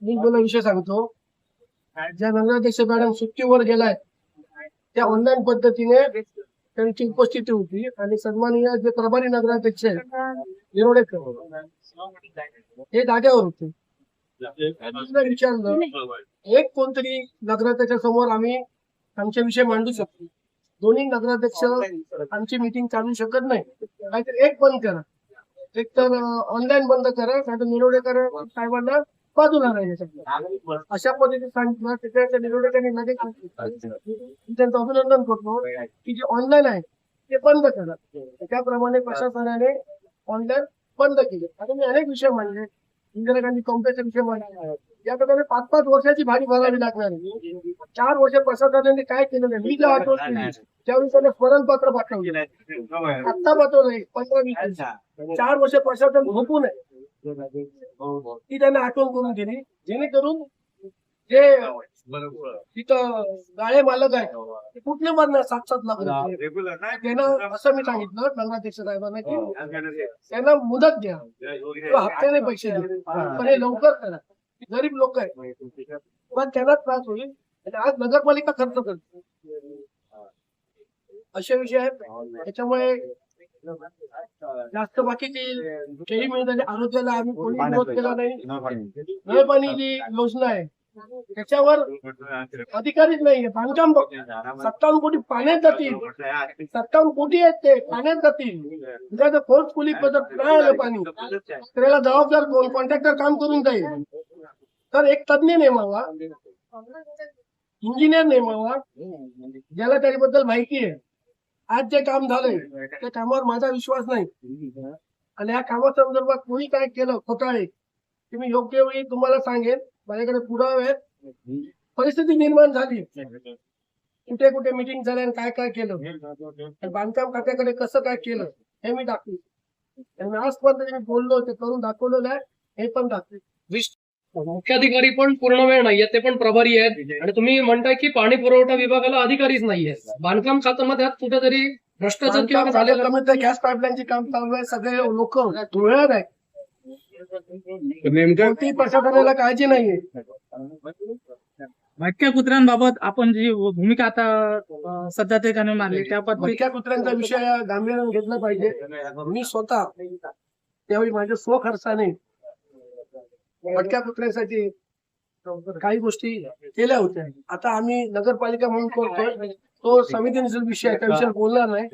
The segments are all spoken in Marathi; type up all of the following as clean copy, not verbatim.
मी तुला विषय सांगतो. ज्या नगराध्यक्ष मॅडम सुट्टीवर गेलाय त्या ऑनलाईन पद्धतीने त्यांची उपस्थिती होती आणि सन्माननीय जे प्रभारी नगराध्यक्ष निरोडेकर हे जागेवर होते. विचारलं एक कोणतरी नगराध्यक्षा समोर आम्ही आमचे विषय मांडू शकतो. दोन्ही नगराध्यक्ष आमची मीटिंग चालू शकत नाही. काहीतरी एक बंद करा, एक तर ऑनलाईन बंद करा, नाही तर निरोडेकर साहेबांना बाजूला राहायचं. अशा पद्धतीने सांगितलं. त्याच्या निरोडेकरांनी लगेच त्यांचं अभिनंदन करतो की जे ऑनलाईन आहे ते बंद करा. त्याप्रमाणे प्रशासनाने ऑनलाईन बंद केले. आता मी अनेक विषय मांडले. इंदिरा गांधी कॉम्प्लेक्सचा विषय मांडला. या प्रकारे 5-5 वर्षाची भारी भरावी लागणार. 4 वर्ष प्रशासनाने काय केलं नाही. मी जेव्हा आठवत केली त्यावेळी त्याने स्मरणपत्र पाठवलं. आत्ता पाठवलंय 15-20 4 वर्ष प्रशासन झोपू नये ती त्यांना आठवण करून दिली. जेणेकरून जे तिथं गाळे मालक आहेत ते कुठले मारणार 7-7 लाख रुपये त्यांना असं मी सांगितलं नगराध्यक्ष साहेबांना की त्यांना मुदत द्या किंवा हप्त्याने पैसे द्या, पण हे लवकर करा. गरीब लोक आहेत पण त्यांना त्रास होईल. आणि आज नगरपालिका खर्च करते असे विषय आहेत. त्याच्यामुळे जास्त बाकीची केळी मिळत आरोग्याला आम्ही कोणी विरोध केला नाही. नळ पाणी जी योजना आहे त्याच्यावर अधिकारीच नाहीये. बांधकाम 57 कोटी पाण्यात जातील. 57 कोटी आहेत ते पाण्यात जातील. फोर्सफुली पद्धत नाही आलं पाणी त्याला जबाबदार कोण? कॉन्ट्रॅक्टर काम करून जाईल. तर एक तज्ञ नेमावा, इंजिनियर नेमावा ज्याला त्याबद्दल माहिती आहे. आज जे काम झालंय त्या कामावर माझा विश्वास नाही. आणि या कामासंदर्भात कोणी काय केलं घोटाळे ते मी योग्य वेळी तुम्हाला सांगेन. माझ्याकडे पुरावे आहेत. परिस्थिती निर्माण झाली, कुठे कुठे मिटिंग झाल्या आणि काय काय केलं, बांधकाम खात्याकडे कसं काय केलं हे मी दाखवेन. आणि आजपर्यंत मी बोललो ते करून दाखवलेलं आहे हे पण दाखवेन. मुख्याधिकारी पण पूर्ण वेळ नाहीये, ते पण प्रभारी आहेत. आणि तुम्ही म्हणताय की पाणी पुरवठा विभागाला अधिकारीच नाहीये. बांधकाम खात्यामध्ये कुठेतरी भ्रष्टाचार किंवा झाले. गॅस पाईपलाईनचे काम चालू आहे. सगळे लोक धुळ्यात आहेत. कोणतीही प्रशासनाला काळजी नाहीये. भटक्या कुत्र्यांबाबत आपण जी भूमिका आता सध्या ते त्याने मारली त्या भटक्या कुत्र्यांचा विषय गांभीर्याने घेतला पाहिजे. मी स्वतः त्यावेळी माझ्या स्वखर्चाने भटक्या कुत्र्यांसाठी काही गोष्टी केल्या होत्या. आता आम्ही नगरपालिका म्हणून करतोय तो समितीचा विषय आहे, त्या विषयावर बोलणार नाही.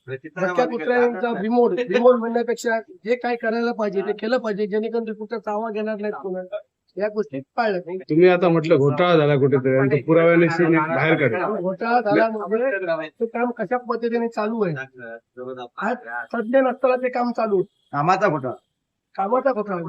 भटक्या कुत्र्यांचा रिमोट म्हणण्यापेक्षा जे काय करायला पाहिजे ते केलं पाहिजे जेणेकरून ते कुत्रा चावा घेणार नाहीत कोणाला. या गोष्टी पाळल्या. तुम्ही आता म्हटलं घोटाळा झाला कुठेतरी आणि तो पुराव्याने बाहेर काढला. घोटाळा झाला म्हणजे ते काम कशा पद्धतीने चालू आहे. आज तज्ञ नसताना ते काम चालू कामाचा घोटाळा कामाचा घोटाळा